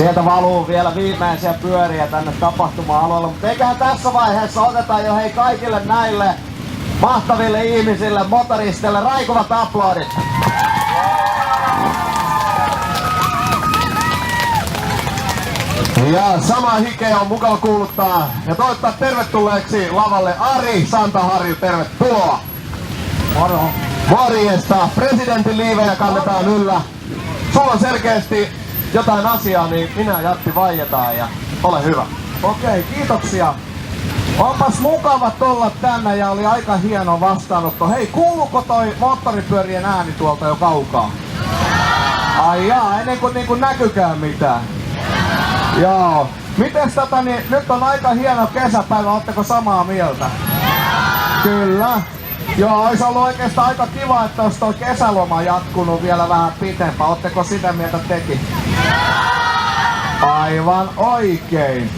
Sieltä valuu vielä viimeisiä pyöriä tänne tapahtuma-alueelle, mutta eiköhän tässä vaiheessa otetaan jo hei kaikille näille mahtaville ihmisille, motoristeille raikuvat aplodit. Ja sama hikeä on mukava kuuluttaa ja toivottaa tervetulleeksi lavalle Ari Santaharju, tervetuloa. Moro. Morjesta, presidentin liivejä kannetaan yllä. Sulla on selkeästi jotain asiaa, niin minä ja Jatti vaietaan ja ole hyvä. Okei, kiitoksia. Onpas mukava olla tänne ja oli aika hieno vastaanotto. Hei, kuuluuko toi moottoripyörien ääni tuolta jo kaukaa? Ai jaa, ennen kuin niinku näkykään mitään. Joo. Mites niin nyt on aika hieno kesäpäivä, ootteko samaa mieltä? Kyllä. Joo, ois ollut oikeastaan aika kiva, että ois toi kesäloma jatkunut vielä vähän pitempään. Ootteko sitä mieltä tekin? Aivan oikein.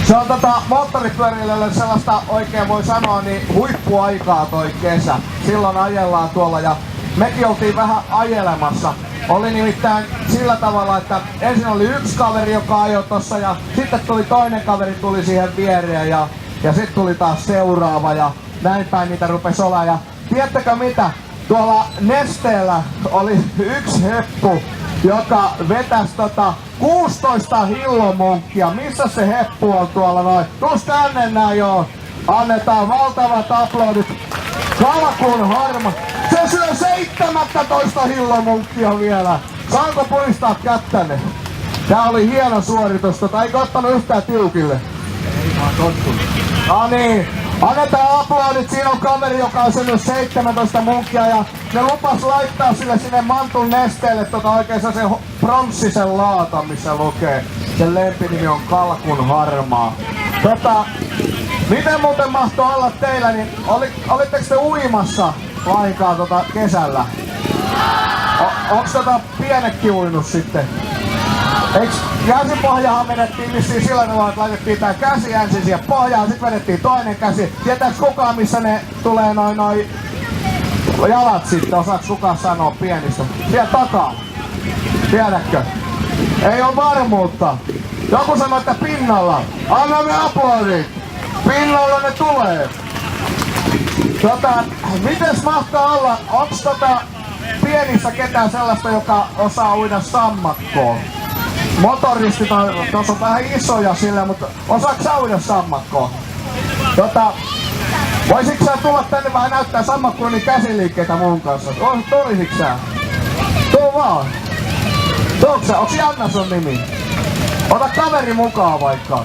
Se on moottoripyöräilijöille sellaista, oikein voi sanoa, niin huippuaikaa toi kesä. Silloin ajellaan tuolla ja mekin oltiin vähän ajelemassa. Oli nimittäin sillä tavalla, että ensin oli yksi kaveri, joka ajoi tossa ja sitten tuli toinen kaveri tuli siihen viereen ja sitten tuli taas seuraava ja näin päin niitä rupesi olemaan. Ja tiedättekö mitä? Tuolla Nesteellä oli yksi heppu, joka vetäisi 16 hillomunkkia. Missä se heppu on tuolla noin? Tuus tänne näin joo. Annetaan valtavat aplodit. Kalkun harma. Se syö 17 hillomunkkia vielä. Saanko puistaa kättäne? Tää oli hieno suoritus. Eikö ottanut yhtään tiukille? Ei, mä oon tottunut. No niin. Annetaan aplodit, siinä on kaveri, joka on syönyt 17 munkkia ja ne lupas laittaa sille sinne Mantun Nesteelle oikein se pronssisen laatan, missä lukee. Sen lempinimi on Kalkun harmaa. Miten muuten mahtoi olla teillä, niin olitteko te uimassa lainkaan kesällä? Onks pienetkin uinut sitten? Eiks käsipohjahan vedettiin vissiin sillä tavalla, että laitettiin tää käsi ensin siihen pohjaan, sit vedettiin toinen käsi. Tietääks kukaan missä ne tulee noi jalat sitten? Osaaks kukaan sanoa pienistä? Siellä takaa. Tiedätkö? Ei oo varmuutta. Joku sanoo, että pinnalla. Anna me aplodit. Pinnalla ne tulee. Mites mahtaa olla? Onks pienissä ketään sellaista, joka osaa uida sammakkoon? Motoristit tuossa on vähän isoja sillä, mutta osaatko sä uida sammakkoon? Voisitko sä tulla tänne vähän näyttää sammakkoon käsiliikkeitä mun kanssa? Tulisitko sä? Tuu vaan. Tuutko sä? Onks Janna sun nimi? Ota kaveri mukaan vaikka.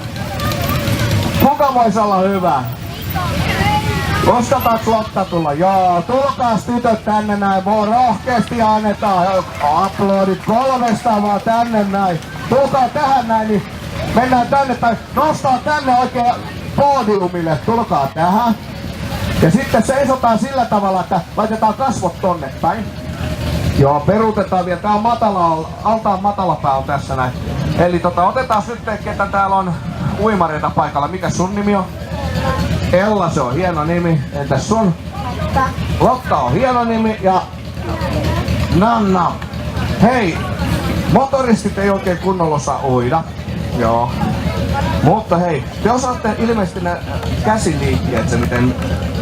Kuka vois olla hyvä? Uskataanko Lotta tulla? Joo, tulkaas tytöt tänne näin, voi rohkeasti annetaan. Aplodit 3 vaan tänne näin. Tulkaa tähän näin, niin mennään tänne tai nostaa tänne oikein podiumille. Tulkaa tähän. Ja sitten seisotaan sillä tavalla, että laitetaan kasvot tonne päin. Joo, peruutetaan vielä. Tää on altaan matala pää on tässä näin. Eli otetaan nyt, ketä täällä on uimareita paikalla. Mikä sun nimi on? Ella, se on hieno nimi. Entäs sun? Lotta on hieno nimi ja Nanna. Hei, motoristit ei oikein kunnolla osaa uida. Joo. Mutta hei, te osaatte ilmeisesti ne käsiliikkeet, se miten...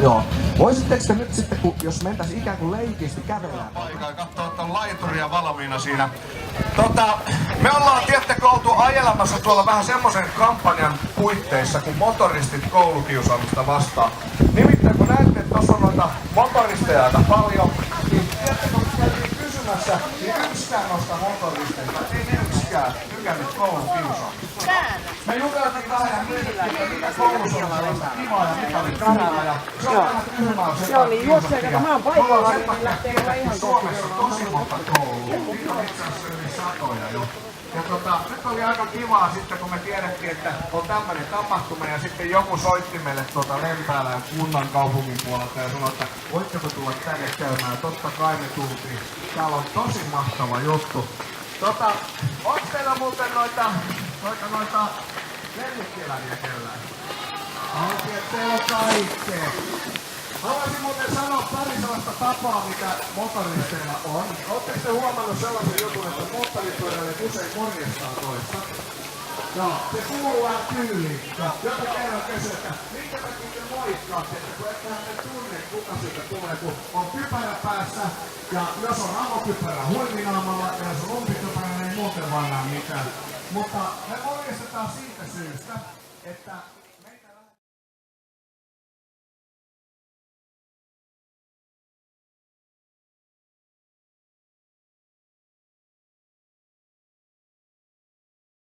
Joo. Voisitteko te nyt sitten, jos mentäis ikään kuin leikisti kävelään paikkaan, kattoo ton laituria valmiina siinä. Me ollaan, tiedättekö, oltu ajelemassa tuolla vähän semmoisen kampanjan puitteissa kuin motoristit koulukiusaamista vastaan. Nimittäin kun näette, että tuossa on noita motoristeja aika paljon, niin tiedättekö, kun käytiin kysymässä, niin yksikään noista motoristeista ei ne yksikään tykännyt koulukiusaamista. Me juteltiin vähän ja mietittiin, että mitä koulussa on sellaista kivaa ja mikä oli kivaa ja se on vähän tyhmää se kiusattia. Me ollaan sen takia, että Suomessa on tosi monta koulua. Niitä on itse asiassa yli 100 jo. Ja nyt oli aika kivaa sitten, kun me tiedettiin, että on tämmöinen tapahtuma ja sitten joku soitti meille Lempäälän kunnan kaupungin puolelta ja sanoi, että voitteko tulla tänne käymään. Totta kai me tultiin. Täällä on tosi mahtava juttu. Onks teillä muuten noita lemmikkieläimiä kellään? Oikein, teillä on kaikkea. Haluaisin muuten sanoa pari sellaista tapaa, mikä motoristeilla on. Oletteko te huomannut sellaisen jutun, että moottoripyöräilijät usein morjestaa toista? Joo, se kuuluu vähän tyyliin. Joku kerran kysyi, että minkä takia te moikkaatte, että kun ettehän te tunne, kuka siitä tulee, kun on kypärä päässä, ja jos on avokypärä huiminaamalla, ja jos on lumpikypärä, niin ei muuten vaan näe mitään. Mutta me morjestetaan siitä syystä, että